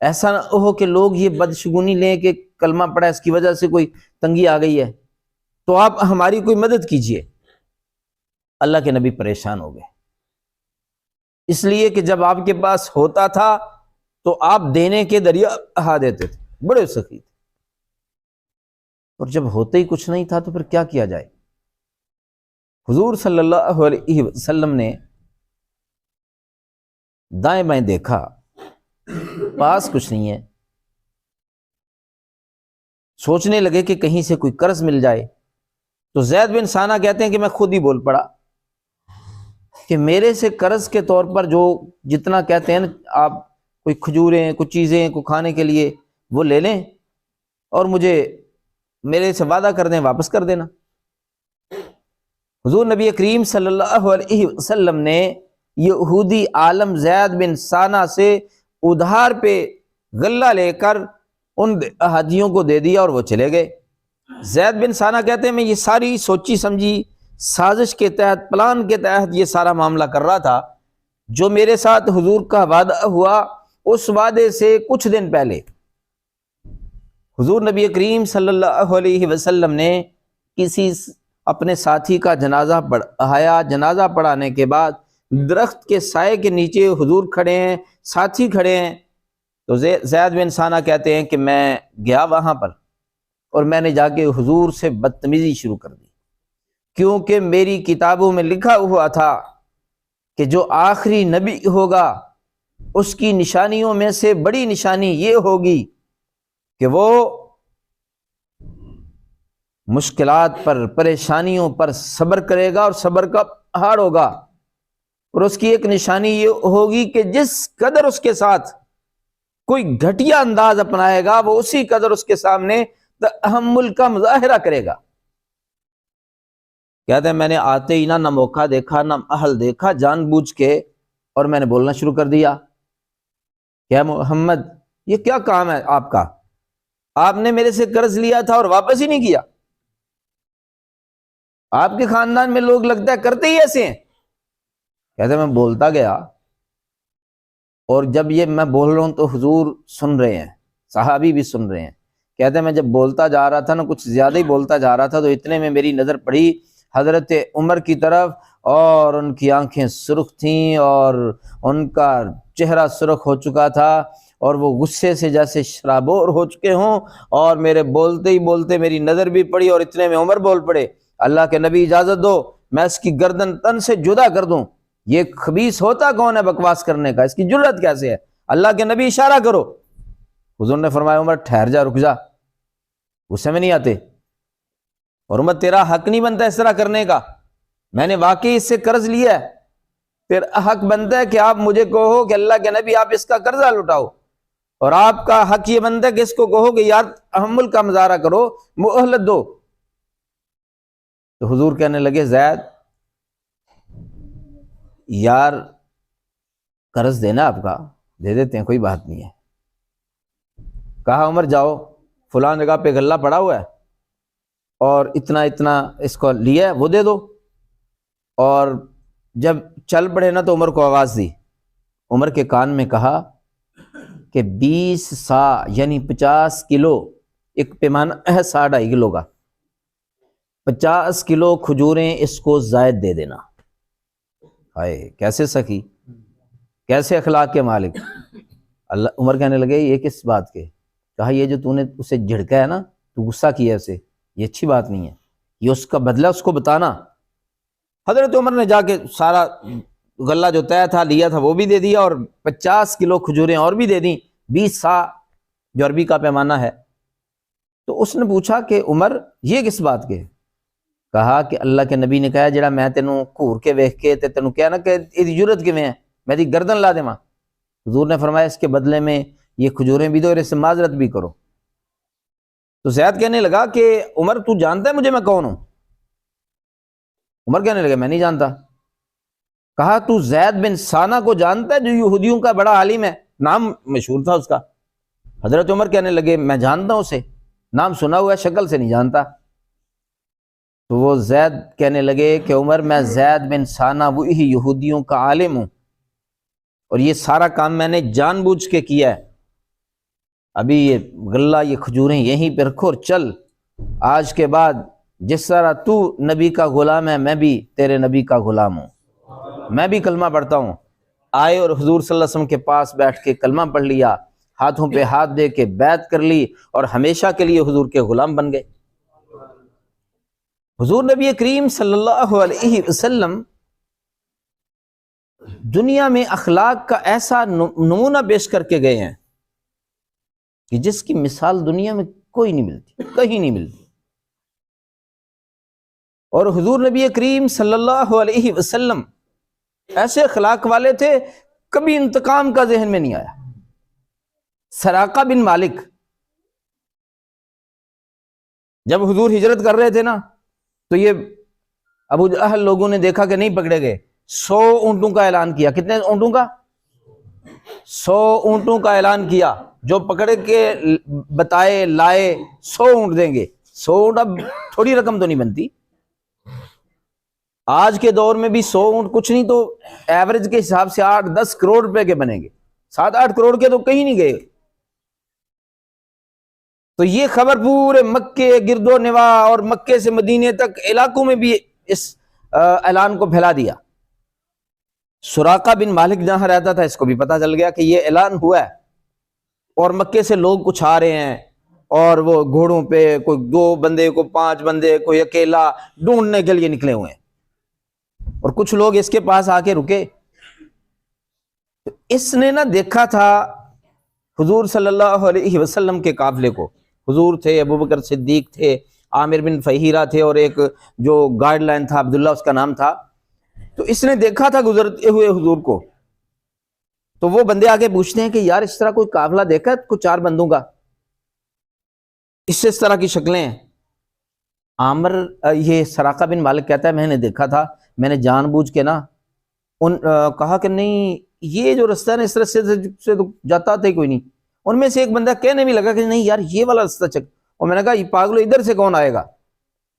ایسا نہ ہو کہ لوگ یہ بدشگونی لیں کہ کلمہ پڑھا ہے، اس کی وجہ سے کوئی تنگی آ گئی ہے، تو آپ ہماری کوئی مدد کیجئے۔ اللہ کے نبی پریشان ہو گئے، اس لیے کہ جب آپ کے پاس ہوتا تھا تو آپ دینے کے دریا بہا دیتے تھے، بڑے سخی تھے، اور جب ہوتے ہی کچھ نہیں تھا تو پھر کیا کیا جائے۔ حضور صلی اللہ علیہ وسلم نے دائیں بائیں دیکھا، پاس کچھ نہیں ہے، سوچنے لگے کہ کہیں سے کوئی قرض مل جائے۔ تو زید بن ثانہ کہتے ہیں کہ میں خود ہی بول پڑا کہ میرے سے قرض کے طور پر جو جتنا کہتے ہیں نا آپ، کوئی کھجوریں، کچھ چیزیں کو کھانے کے لیے وہ لے لیں، اور مجھے میرے سے وعدہ کر دیں، واپس کر دینا۔ حضور نبی کریم صلی اللہ علیہ وسلم نے یہودی عالم زید بن ثانہ سے ادھار پہ غلہ لے کر ان حاجیوں کو دے دیا اور وہ چلے گئے۔ زید بن ثانہ کہتے ہیں میں یہ ساری سوچی سمجھی سازش کے تحت، پلان کے تحت یہ سارا معاملہ کر رہا تھا۔ جو میرے ساتھ حضور کا وعدہ ہوا، اس وعدے سے کچھ دن پہلے حضور نبی کریم صلی اللہ علیہ وسلم نے کسی اپنے ساتھی کا جنازہ پڑھایا۔ جنازہ پڑھانے کے بعد درخت کے سائے کے نیچے حضور کھڑے ہیں، ساتھی کھڑے ہیں، تو زید بن ثانہ کہتے ہیں کہ میں گیا وہاں پر، اور میں نے جا کے حضور سے بدتمیزی شروع کر دی، کیونکہ میری کتابوں میں لکھا ہوا تھا کہ جو آخری نبی ہوگا اس کی نشانیوں میں سے بڑی نشانی یہ ہوگی کہ وہ مشکلات پر، پریشانیوں پر صبر کرے گا اور صبر کا پہاڑ ہوگا، اور اس کی ایک نشانی یہ ہوگی کہ جس قدر اس کے ساتھ کوئی گھٹیا انداز اپنائے گا وہ اسی قدر اس کے سامنے تحمل کا مظاہرہ کرے گا۔ کہتے ہیں میں نے آتے ہی نہ موقع دیکھا نہ اہل دیکھا، جان بوجھ کے اور میں نے بولنا شروع کر دیا کہ محمد یہ کیا کام ہے آپ کا؟ آپ نے میرے سے قرض لیا تھا اور واپس ہی نہیں کیا۔ آپ کے خاندان میں لوگ لگتا ہے کرتے ہی ایسے ہیں۔ کہتے ہیں میں بولتا گیا، اور جب یہ میں بول رہا ہوں تو حضور سن رہے ہیں، صحابی بھی سن رہے ہیں۔ کہتے ہیں میں جب بولتا جا رہا تھا نا، کچھ زیادہ ہی بولتا جا رہا تھا، تو اتنے میں میری نظر پڑی حضرت عمر کی طرف، اور ان کی آنکھیں سرخ تھیں اور ان کا چہرہ سرخ ہو چکا تھا، اور وہ غصے سے جیسے شرابور ہو چکے ہوں، اور میرے بولتے ہی بولتے میری نظر بھی پڑی، اور اتنے میں عمر بول پڑے، اللہ کے نبی اجازت دو میں اس کی گردن تن سے جدا کر دوں۔ یہ خبیث ہوتا کون ہے بکواس کرنے کا، اس کی جرت کیسے ہے؟ اللہ کے نبی اشارہ کرو۔ حضور نے فرمایا عمر ٹھہر جا، رک جا، غصے میں نہیں آتے، اور عمر تیرا حق نہیں بنتا اس طرح کرنے کا، میں نے واقعی اس سے قرض لیا ہے، پھر حق بنتا ہے کہ آپ مجھے کہو کہ اللہ کے نبی آپ اس کا قرضہ لٹاؤ، اور آپ کا حق یہ بنتا ہے کہ اس کو کہو کہ یار تحمل کا مظاہرہ کرو، مہلت دو۔ تو حضور کہنے لگے زید یار قرض دینا آپ کا، دے دیتے ہیں، کوئی بات نہیں ہے۔ کہا عمر جاؤ فلاں جگہ پہ غلہ پڑا ہوا ہے اور اتنا اتنا اس کو لیا ہے، وہ دے دو۔ اور جب چل پڑے نا تو عمر کو آواز دی، عمر کے کان میں کہا کہ 20 سا یعنی 50 کلو، ایک پیمانہ ہے 2.5 کلو کا، 50 کلو کھجوریں اس کو زائد دے دینا۔ ہائے کیسے سخی، کیسے اخلاق کے مالک۔ اللہ عمر کہنے لگے یہ کس بات کے؟ کہا یہ جو تو نے اسے جھڑکا ہے نا، تو غصہ کیا اسے، یہ اچھی بات نہیں ہے، یہ اس کا بدلہ اس کو بتانا۔ حضرت عمر نے جا کے سارا غلہ جو طے تھا لیا تھا وہ بھی دے دیا، اور 50 کلو کھجوریں اور بھی دے دیں، 20 سا جو عربی کا پیمانہ ہے۔ تو اس نے پوچھا کہ عمر یہ کس بات کے؟ کہا کہ اللہ کے نبی نے کہا جڑا میں تینوں گھور کے ویکھ کے تے تینوں کہنا کہ یہ جرت کیویں ہے، میں دی گردن لا دیواں۔ حضور نے فرمایا اس کے بدلے میں یہ کھجوریں بھی دو اور اس سے معذرت بھی کرو۔ تو زید کہنے لگا کہ عمر تو جانتا ہے مجھے میں کون ہوں؟ عمر کہنے لگا میں نہیں جانتا۔ کہا تو زید بن ثانہ کو جانتا ہے جو یہودیوں کا بڑا عالم ہے، نام مشہور تھا اس کا؟ حضرت عمر کہنے لگے میں جانتا ہوں اسے، نام سنا ہوا ہے، شکل سے نہیں جانتا۔ تو وہ زید کہنے لگے کہ عمر میں زید بن ثانہ وہی یہودیوں کا عالم ہوں، اور یہ سارا کام میں نے جان بوجھ کے کیا ہے۔ ابھی یہ غلہ یہ کھجوریں یہیں پہ رکھو اور چل، آج کے بعد جس طرح تو نبی کا غلام ہے میں بھی تیرے نبی کا غلام ہوں، میں بھی کلمہ پڑھتا ہوں۔ آئے اور حضور صلی اللہ علیہ وسلم کے پاس بیٹھ کے کلمہ پڑھ لیا، ہاتھوں پہ ہاتھ دے کے بیعت کر لی، اور ہمیشہ کے لیے حضور کے غلام بن گئے۔ حضور نبی کریم صلی اللہ علیہ وسلم دنیا میں اخلاق کا ایسا نمونہ پیش کر کے گئے ہیں کہ جس کی مثال دنیا میں کوئی نہیں ملتی، کہیں نہیں ملتی۔ اور حضور نبی کریم صلی اللہ علیہ وسلم ایسے اخلاق والے تھے، کبھی انتقام کا ذہن میں نہیں آیا۔ سراقہ بن مالک جب حضور ہجرت کر رہے تھے نا، تو یہ ابو جہل لوگوں نے دیکھا کہ نہیں پکڑے گئے، 100 اونٹوں کا اعلان کیا۔ کتنے اونٹوں کا؟ 100 اونٹوں کا اعلان کیا، جو پکڑ کے بتائے لائے 100 اونٹ دیں گے۔ 100 اونٹ اب تھوڑی رقم تو نہیں بنتی، آج کے دور میں بھی 100 اونٹ کچھ نہیں تو ایوریج کے حساب سے 8-10 کروڑ روپے کے بنیں گے، 7-8 کروڑ کے تو کہیں نہیں گئے۔ تو یہ خبر پورے مکے گرد و نواح اور مکے سے مدینے تک علاقوں میں بھی اس اعلان کو پھیلا دیا۔ سراقہ بن مالک جہاں رہتا تھا اس کو بھی پتا چل گیا کہ یہ اعلان ہوا ہے، اور مکے سے لوگ کچھ آ رہے ہیں، اور وہ گھوڑوں پہ کوئی 2 بندے، کوئی 5 بندے، کوئی اکیلا ڈھونڈنے کے لیے نکلے ہوئے ہیں، اور کچھ لوگ اس کے پاس آ کے رکے۔ تو اس نے نہ دیکھا تھا حضور صلی اللہ علیہ وسلم کے قافلے کو، حضور تھے، ابوبکر صدیق تھے، عامر بن فہیرہ تھے اور ایک جو گائیڈ لائن تھا عبداللہ اس کا نام تھا. تو اس نے دیکھا تھا گزرتے ہوئے حضور کو. تو وہ بندے آگے پوچھتے ہیں کہ یار اس طرح کوئی قافلہ دیکھا ہے کوئی 4 بندوں کا، اس طرح کی شکلیں ہیں؟ عامر یہ سراقہ بن مالک کہتا ہے میں نے دیکھا تھا، میں نے جان بوجھ کے نا کہا کہ نہیں یہ جو رستہ ہے نا اس طرح سے تو جاتا تھا ہی کوئی نہیں. ان میں سے ایک بندہ کہنے بھی لگا کہ نہیں یار یہ والا رستہ چک، اور میں نے کہا یہ پاگلو ادھر سے کون آئے گا؟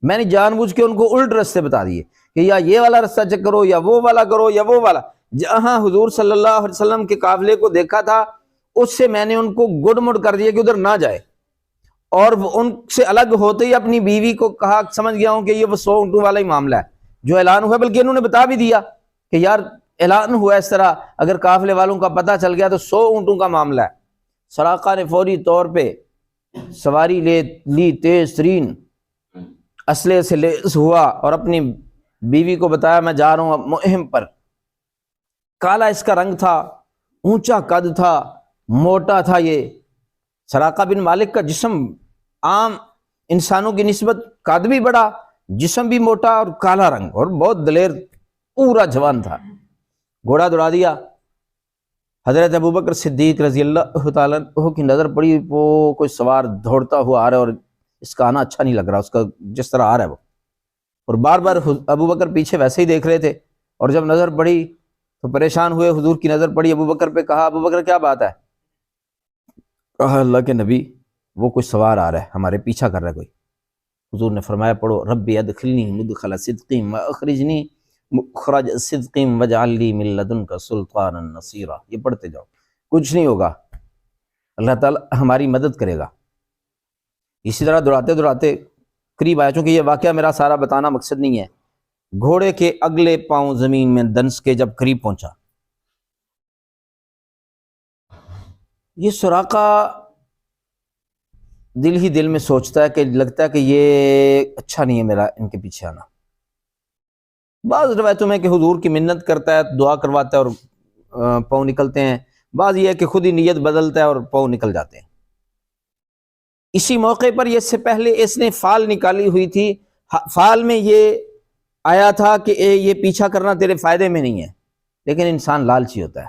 میں نے جان بوجھ کے ان کو الٹ رستے بتا دیے کہ یا یہ والا رستہ چیک کرو یا وہ والا کرو یا وہ والا. جہاں حضور صلی اللہ علیہ وسلم کے قافلے کو دیکھا تھا اس سے میں نے ان کو گڈ مڈ کر دیا کہ ادھر نہ جائے، اور ان سے الگ ہوتے ہی اپنی بیوی کو کہا سمجھ گیا ہوں کہ یہ وہ 100 اونٹوں والا ہی معاملہ ہے جو اعلان ہوا. بلکہ انہوں نے بتا بھی دیا کہ یار اعلان ہوا اس طرح، اگر قافلے والوں کا پتہ چل گیا تو 100 اونٹوں کا معاملہ ہے. سراقہ نے فوری طور پہ سواری لی، تیز ترین اسلحے سے لیس ہوا اور اپنی بیوی کو بتایا میں جا رہا ہوں مہم پر. کالا اس کا رنگ تھا، اونچا قد تھا، موٹا تھا. یہ سراقہ بن مالک کا جسم عام انسانوں کی نسبت قد بھی بڑا، جسم بھی موٹا اور کالا رنگ، اور بہت دلیر پورا جوان تھا. گھوڑا دوڑا دیا. حضرت ابوبکر صدیق رضی اللہ تعالیٰ عنہ کی نظر پڑی، وہ کوئی سوار دوڑتا ہوا آ رہا ہے اور اس کا آنا اچھا نہیں لگ رہا، اس کا جس طرح آ رہا ہے وہ، اور بار بار ابوبکر پیچھے ویسے ہی دیکھ رہے تھے. اور جب نظر پڑی تو پریشان ہوئے، حضور کی نظر پڑی ابوبکر پہ. کہا ابوبکر کیا بات ہے؟ کہا اللہ کے نبی وہ کوئی سوار آ رہا ہے، ہمارے پیچھا کر رہا ہے کوئی. حضور نے فرمایا پڑھو ربی ادخلنی مدخل صدق واخرجنی مخرج صدق واجعل لی من لدنک سلطانا نصیرا. یہ پڑھتے جاؤ، کچھ نہیں ہوگا، اللہ تعالیٰ ہماری مدد کرے گا. اسی طرح دوڑاتے دوڑاتے قریب آیا. چونکہ یہ واقعہ میرا سارا بتانا مقصد نہیں ہے. گھوڑے کے اگلے پاؤں زمین میں دنس کے جب قریب پہنچا، یہ سراقہ دل ہی دل میں سوچتا ہے کہ لگتا ہے کہ یہ اچھا نہیں ہے میرا ان کے پیچھے آنا. بعض روایتوں میں کہ حضور کی منت کرتا ہے، دعا کرواتا ہے اور پاؤں نکلتے ہیں. بعض یہ ہے کہ خود ہی نیت بدلتا ہے اور پاؤں نکل جاتے ہیں. اسی موقع پر یہ سے پہلے اس نے فال نکالی ہوئی تھی. فال میں یہ آیا تھا کہ یہ پیچھا کرنا تیرے فائدے میں نہیں ہے. لیکن انسان لالچی ہوتا ہے،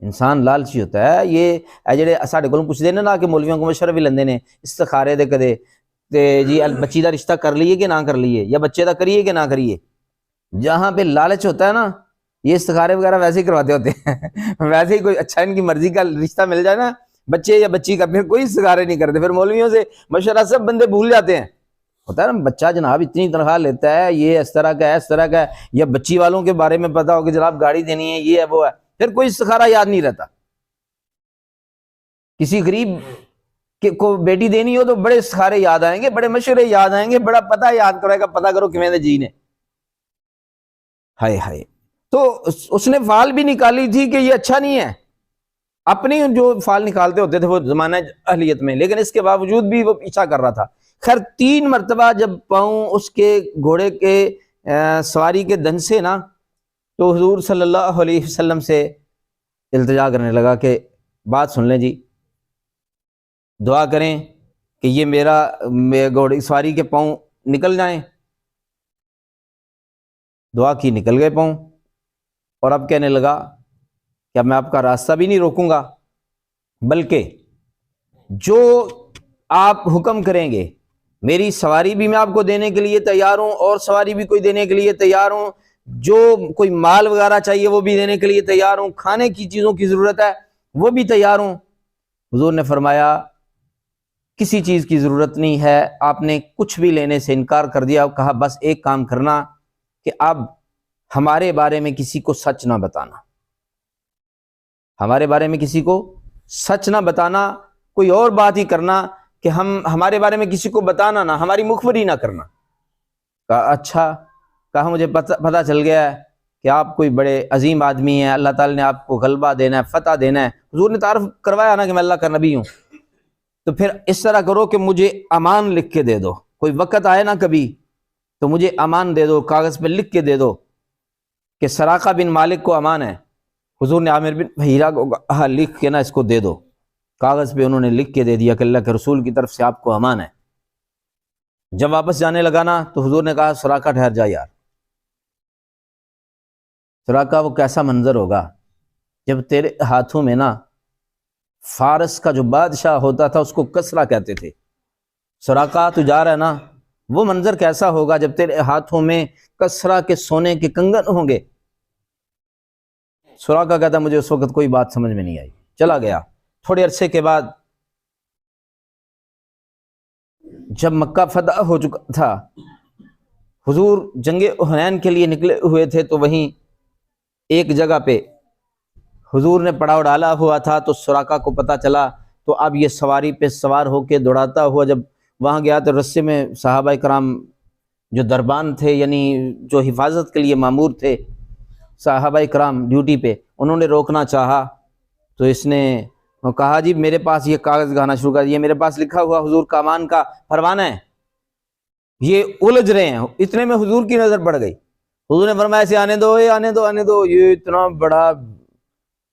انسان لالچی ہوتا ہے. یہ جڑے ساڈے کولوں پوچھدے نے نا کہ مولویاں کو مشورہ بھی لیندے نے استخارے دے کدے تے جی بچی دا رشتہ کر لیے کہ نہ کر لیے، یا بچے دا کریے کہ نہ کریے. جہاں پہ لالچ ہوتا ہے نا یہ استخارے وغیرہ ویسے ہی کرواتے ہوتے ہیں. ویسے ہی کوئی اچھا ان کی مرضی کا رشتہ مل جائے نا بچے یا بچی کا، پھر کوئی استخارے نہیں کرتے. پھر مولویوں سے مشورہ سب بندے بھول جاتے ہیں. ہوتا ہے نا بچہ جناب اتنی تنخواہ لیتا ہے، یہ اس طرح کا ہے اس طرح کا ہے، یا بچی والوں کے بارے میں پتا ہو کہ جناب گاڑی دینی ہے، یہ ہے وہ ہے، پھر کوئی استخارہ یاد نہیں رہتا. کسی غریب کو بیٹی دینی ہو تو بڑے استخارے یاد آئیں گے، بڑے مشورے یاد آئیں گے، بڑا پتہ یاد کرے گا، پتہ کرو کہ میں نے جی نے ہائے ہائے. تو اس نے فال بھی نکالی تھی کہ یہ اچھا نہیں ہے. اپنی جو فال نکالتے ہوتے تھے وہ زمانہ اہلیت میں، لیکن اس کے باوجود بھی وہ پیچھا کر رہا تھا. خیر 3 مرتبہ جب پاؤں اس کے گھوڑے کے سواری کے دن سے نا، تو حضور صلی اللہ علیہ وسلم سے التجا کرنے لگا کہ بات سن لیں جی، دعا کریں کہ یہ میرا گھوڑے سواری کے پاؤں نکل جائیں. دعا کی، نکل گئے پاؤں. اور اب کہنے لگا کہ اب میں آپ کا راستہ بھی نہیں روکوں گا، بلکہ جو آپ حکم کریں گے میری سواری بھی میں آپ کو دینے کے لیے تیار ہوں، اور سواری بھی کوئی دینے کے لیے تیار ہوں. جو کوئی مال وغیرہ چاہیے وہ بھی دینے کے لیے تیار ہوں. کھانے کی چیزوں کی ضرورت ہے وہ بھی تیار ہوں. حضور نے فرمایا کسی چیز کی ضرورت نہیں ہے. آپ نے کچھ بھی لینے سے انکار کر دیا. کہا بس ایک کام کرنا کہ اب ہمارے بارے میں کسی کو سچ نہ بتانا، ہمارے بارے میں کسی کو سچ نہ بتانا، کوئی اور بات ہی کرنا کہ ہمارے بارے میں کسی کو بتانا نہ، ہماری مخبری نہ کرنا. کہا اچھا. کہا مجھے پتہ چل گیا ہے کہ آپ کوئی بڑے عظیم آدمی ہیں، اللہ تعالی نے آپ کو غلبہ دینا ہے، فتح دینا ہے. حضور نے تعارف کروایا نا کہ میں اللہ کا نبی ہوں. تو پھر اس طرح کرو کہ مجھے امان لکھ کے دے دو. کوئی وقت آئے نا کبھی تو مجھے امان دے دو، کاغذ پہ لکھ کے دے دو کہ سراقہ بن مالک کو امان ہے. حضور نے عامر بن فہیرہ کو کہا لکھ کے نا اس کو دے دو. کاغذ پہ انہوں نے لکھ کے دے دیا کہ اللہ کے رسول کی طرف سے آپ کو امان ہے. جب واپس جانے لگا نا تو حضور نے کہا سراقہ ٹھہر جا یار۔ سراقہ وہ کیسا منظر ہوگا جب تیرے ہاتھوں میں نا فارس کا جو بادشاہ ہوتا تھا اس کو کسرا کہتے تھے، سراقہ تو جا رہا ہے نا، وہ منظر کیسا ہوگا جب تیرے ہاتھوں میں کسرا کے سونے کے کنگن ہوں گے۔ سراقہ کہتا مجھے اس وقت کوئی بات سمجھ میں نہیں آئی، چلا گیا۔ تھوڑے عرصے کے بعد جب مکہ فتح ہو چکا تھا، حضور جنگ حنین کے لیے نکلے ہوئے تھے، تو وہیں ایک جگہ پہ حضور نے پڑاؤ ڈالا ہوا تھا، تو سراقہ کو پتہ چلا، تو اب یہ سواری پہ سوار ہو کے دوڑاتا ہوا جب وہاں گیا تو رستے میں صحابہ کرام جو دربان تھے، یعنی جو حفاظت کے لیے مامور تھے، صحابہ کرام ڈیوٹی پہ، انہوں نے روکنا چاہا، تو اس نے کہا جی میرے پاس یہ کاغذ گانا شروع کر، یہ میرے پاس لکھا ہوا حضور کا امان کا پروانہ ہے، یہ الجھ رہے ہیں۔ اتنے میں حضور کی نظر پڑ گئی، حضور نے فرمایا ایسے آنے دو، آنے دو آنے دو۔ یہ اتنا بڑا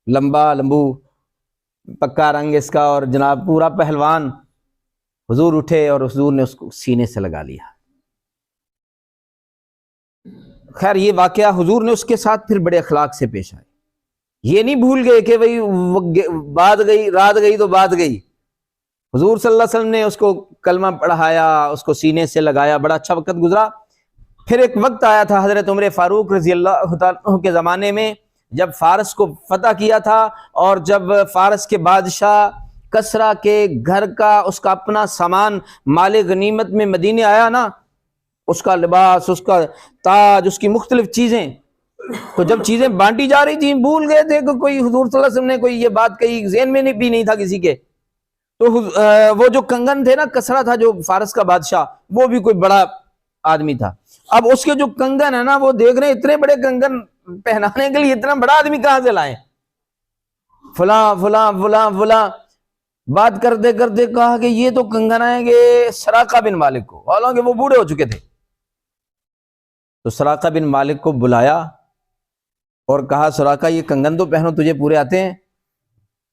لمبو پکا رنگ اس کا، اور جناب پورا پہلوان۔ حضور اٹھے اور حضور نے اس کو سینے سے لگا لیا۔ خیر یہ واقعہ حضور نے اس کے ساتھ پھر بڑے اخلاق سے پیش آئے، یہ نہیں بھول گئے کہ بھئی بات گئی رات گئی تو بات گئی۔ حضور صلی اللہ علیہ وسلم نے اس کو کلمہ پڑھایا، اس کو سینے سے لگایا، بڑا اچھا وقت گزرا۔ پھر ایک وقت آیا تھا حضرت عمر فاروق رضی اللہ تعالیٰ عنہ کے زمانے میں، جب فارس کو فتح کیا تھا، اور جب فارس کے بادشاہ کسرا کے گھر کا اس کا اپنا سامان مال غنیمت میں مدینے آیا نا، اس کا لباس، اس کا تاج، اس کی مختلف چیزیں، تو جب چیزیں بانٹی جا رہی تھیں بھول گئے تھے کہ کوئی حضور صلی اللہ علیہ وسلم نے کوئی یہ بات کہی، ذہن میں بھی نہیں تھا کسی کے۔ تو وہ جو کنگن تھے نا، کسرا تھا جو فارس کا بادشاہ، وہ بھی کوئی بڑا آدمی تھا۔ اب اس کے جو کنگن ہے نا، وہ دیکھ رہے ہیں اتنے بڑے کنگن پہنانے کے لیے اتنا بڑا آدمی کہاں سے لائیں، فلاں فلاں فلاں فلاں، بات کرتے کرتے کہا کہ یہ تو کنگن آئیں گے سراقہ بن مالک کو، حالانکہ وہ بوڑھے ہو چکے تھے۔ تو سراقہ بن مالک کو بلایا اور کہا سراقہ یہ کنگن تو پہنو، تجھے پورے آتے ہیں؟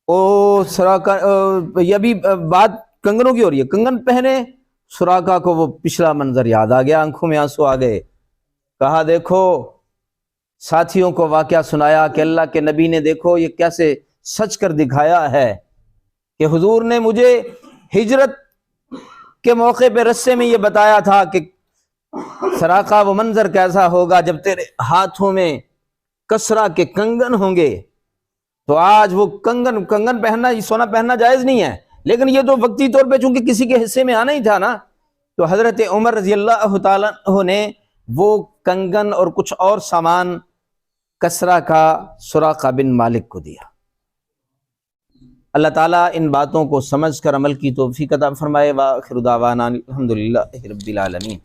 او سراقہ یہ بھی بات کنگنوں کی ہو رہی ہے، کنگن پہنے۔ سراقہ کو وہ پچھلا منظر یاد آ گیا، آنکھوں میں آنسو آ گئے۔ کہا دیکھو، ساتھیوں کو واقعہ سنایا کہ اللہ کے نبی نے دیکھو یہ کیسے سچ کر دکھایا ہے کہ حضور نے مجھے ہجرت کے موقع پہ رستے میں یہ بتایا تھا کہ سراقہ وہ منظر کیسا ہوگا جب تیرے ہاتھوں میں کسرا کے کنگن ہوں گے۔ تو آج وہ کنگن پہننا، سونا پہننا جائز نہیں ہے، لیکن یہ تو وقتی طور پہ چونکہ کسی کے حصے میں آنا ہی تھا نا، تو حضرت عمر رضی اللہ تعالیٰ عنہ نے وہ کنگن اور کچھ اور سامان کسرا کا سراقہ بن مالک کو دیا۔ اللہ تعالیٰ ان باتوں کو سمجھ کر عمل کی توفیق عطا فرمائے۔ وآخر دعوانا الحمدللہ رب العالمین۔